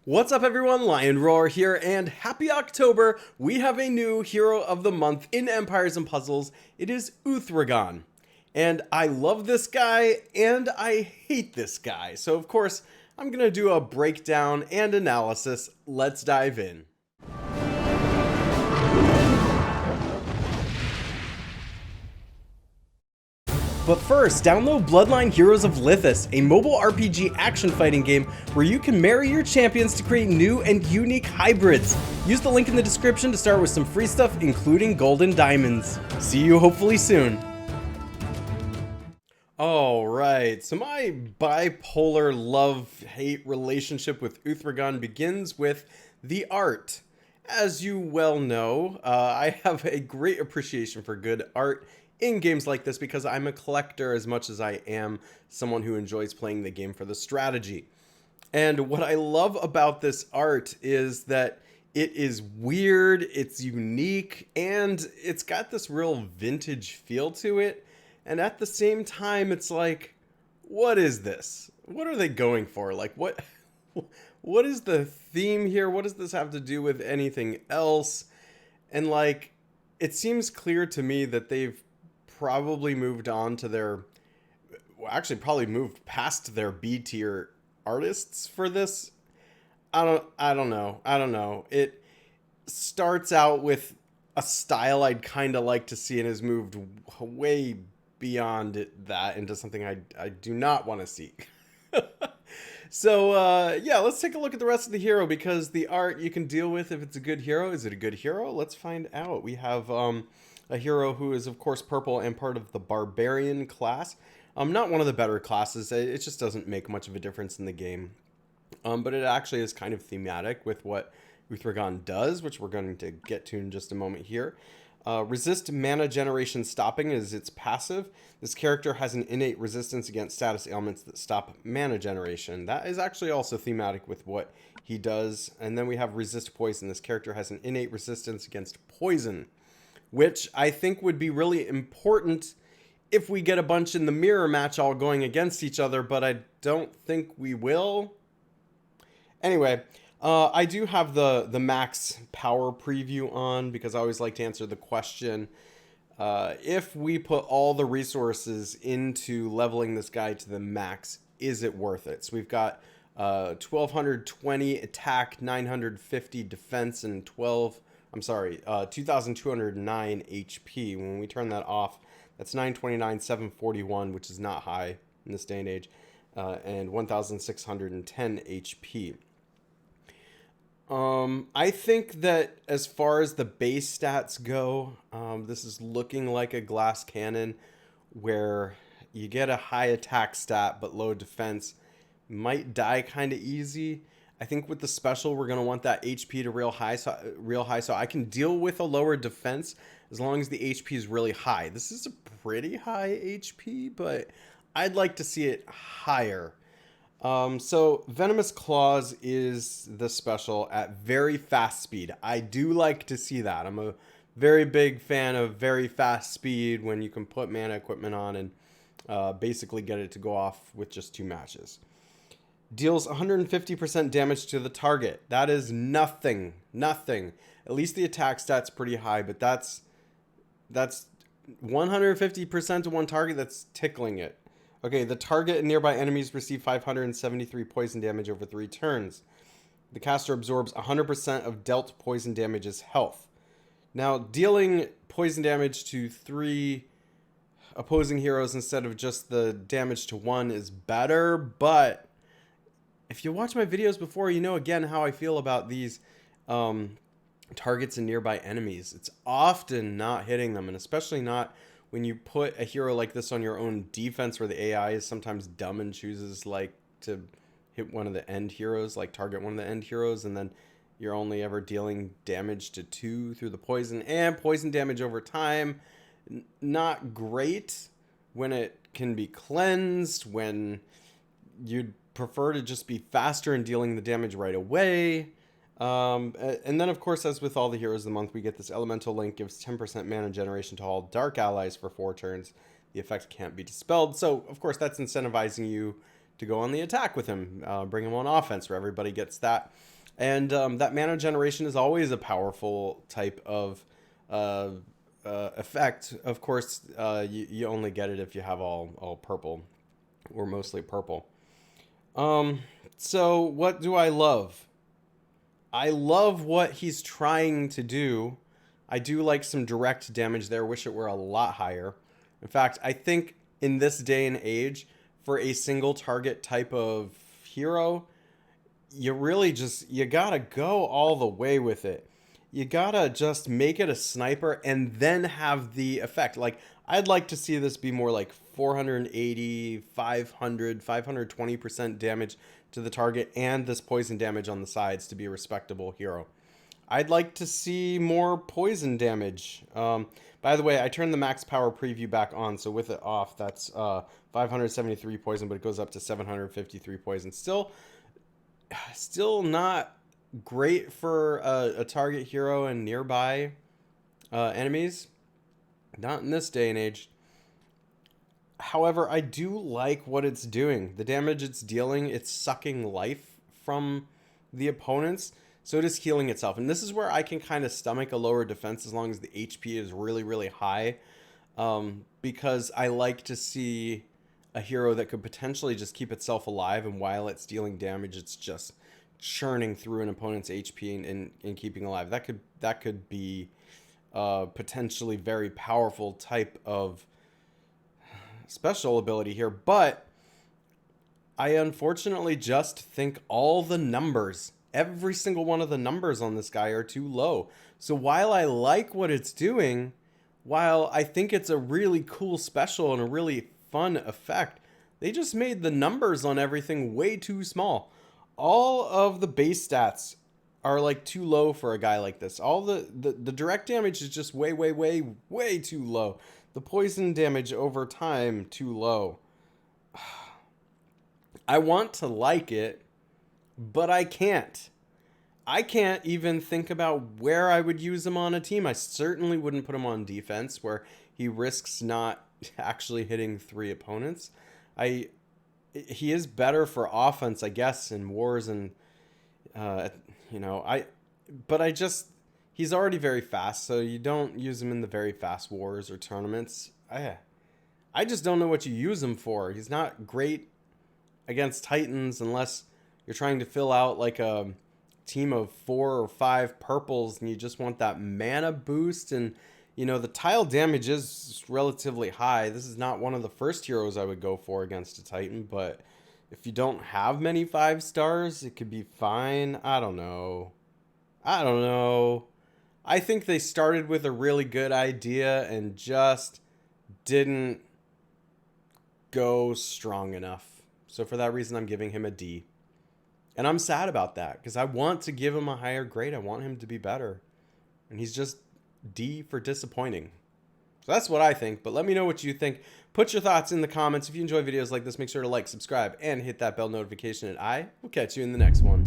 What's up everyone, Lion Roar here, and happy October! We have a new Hero of the Month in Empires and Puzzles. It is UTHRAGAN. And I love this guy, and I hate this guy. So of course, I'm gonna do a breakdown and analysis. Let's dive in. But first, download Bloodline Heroes of Lithis, a mobile RPG action fighting game where you can marry your champions to create new and unique hybrids. Use the link in the description to start with some free stuff, including golden diamonds. See you hopefully soon. Alright, so my bipolar love-hate relationship with UTHRAGAN begins with the art. As you well know, I have a great appreciation for good art in games like this because I'm a collector as much as I am someone who enjoys playing the game for the strategy. And what I love about this art is that it is weird, it's unique, and it's got this real vintage feel to it. And at the same time, it's like, what is this? What are they going for? Like, what is the theme here? What does this have to do with anything else? And like, it seems clear to me that they've probably moved on to their, well, actually probably moved past their B tier artists for this. I don't know. It starts out with a style I'd kind of like to see and has moved way beyond that into something I do not want to see. So yeah, let's take a look at the rest of the hero, because the art you can deal with if it's a good hero. Is it a good hero? Let's find out. We have a hero who is of course purple and part of the barbarian class. Not one of the better classes. It just doesn't make much of a difference in the game. But it actually is kind of thematic with what UTHRAGAN does, which we're going to get to in just a moment here. Resist mana generation stopping is its passive. This character has an innate resistance against status ailments that stop mana generation. That is actually also thematic with what he does. And then we have resist poison. This character has an innate resistance against poison, which I think would be really important if we get a bunch in the mirror match all going against each other, but I don't think we will. Anyway, I do have the max power preview on because I always like to answer the question, if we put all the resources into leveling this guy to the max, is it worth it? So we've got 1220 attack, 950 defense, and 2209 HP. When we turn that off, that's 929, 741, which is not high in this day and age, and 1610 HP. I think that as far as the base stats go, this is looking like a glass cannon where you get a high attack stat but low defense. Might die kind of easy. I think with the special, we're going to want that HP to real high, so I can deal with a lower defense as long as the HP is really high. This is a pretty high HP, but I'd like to see it higher. So Venomous Claws is the special at very fast speed. I do like to see that. I'm a very big fan of very fast speed when you can put mana equipment on and basically get it to go off with just 2 matches. Deals 150% damage to the target. That is nothing. Nothing. At least the attack stat's pretty high, but that's 150% to one target. That's tickling it. Okay, the target and nearby enemies receive 573 poison damage over 3 turns. The caster absorbs 100% of dealt poison damage as health. Now, dealing poison damage to 3 opposing heroes instead of just the damage to 1 is better, but if you watch my videos before, you know again how I feel about these targets and nearby enemies. It's often not hitting them, and especially not when you put a hero like this on your own defense where the AI is sometimes dumb and chooses like to hit one of the end heroes, like target one of the end heroes, and then you're only ever dealing damage to 2 through the poison, and poison damage over time. Not great when it can be cleansed, when you'd prefer to just be faster in dealing the damage right away. And then, of course, as with all the heroes of the month, we get this elemental link, gives 10% mana generation to all dark allies for 4 turns. The effect can't be dispelled. So, of course, that's incentivizing you to go on the attack with him, bring him on offense where everybody gets that. And that mana generation is always a powerful type of effect. Of course, you only get it if you have all purple, or mostly purple. So what do I love? I love what he's trying to do. I do like some direct damage there. Wish it were a lot higher. In fact, I think in this day and age, for a single target type of hero, you really just, you gotta go all the way with it. You gotta just make it a sniper and then have the effect. Like, I'd like to see this be more like 480, 500, 520% damage to the target and this poison damage on the sides to be a respectable hero. I'd like to see more poison damage. By the way, I turned the max power preview back on, so with it off, that's 573 poison, but it goes up to 753 poison. Still not great for a target hero and nearby enemies. Not in this day and age. However, I do like what it's doing. The damage it's dealing, it's sucking life from the opponents, so it is healing itself. And this is where I can kind of stomach a lower defense as long as the HP is really, really high. Because I like to see a hero that could potentially just keep itself alive, and while it's dealing damage, it's just churning through an opponent's HP and keeping alive. That could be potentially very powerful type of special ability here, but I unfortunately just think all the numbers, every single one of the numbers on this guy are too low. So while I like what it's doing, while I think it's a really cool special and a really fun effect, they just made the numbers on everything way too small. All of the base stats are like too low for a guy like this. All the direct damage is just way too low. The poison damage over time, too low. I want to like it, but I can't. I can't even think about where I would use him on a team. I certainly wouldn't put him on defense, where he risks not actually hitting 3 opponents. He is better for offense, I guess, in wars and, he's already very fast, so you don't use him in the very fast wars or tournaments. I just don't know what you use him for. He's not great against Titans unless you're trying to fill out like a team of 4 or 5 purples and you just want that mana boost. And, the tile damage is relatively high. This is not one of the first heroes I would go for against a Titan, but if you don't have many 5 stars, it could be fine. I don't know. I think they started with a really good idea and just didn't go strong enough. So for that reason, I'm giving him a D. And I'm sad about that because I want to give him a higher grade. I want him to be better. And he's just D for disappointing. So that's what I think, but let me know what you think. Put your thoughts in the comments. If you enjoy videos like this, make sure to like, subscribe, and hit that bell notification, and I will catch you in the next one.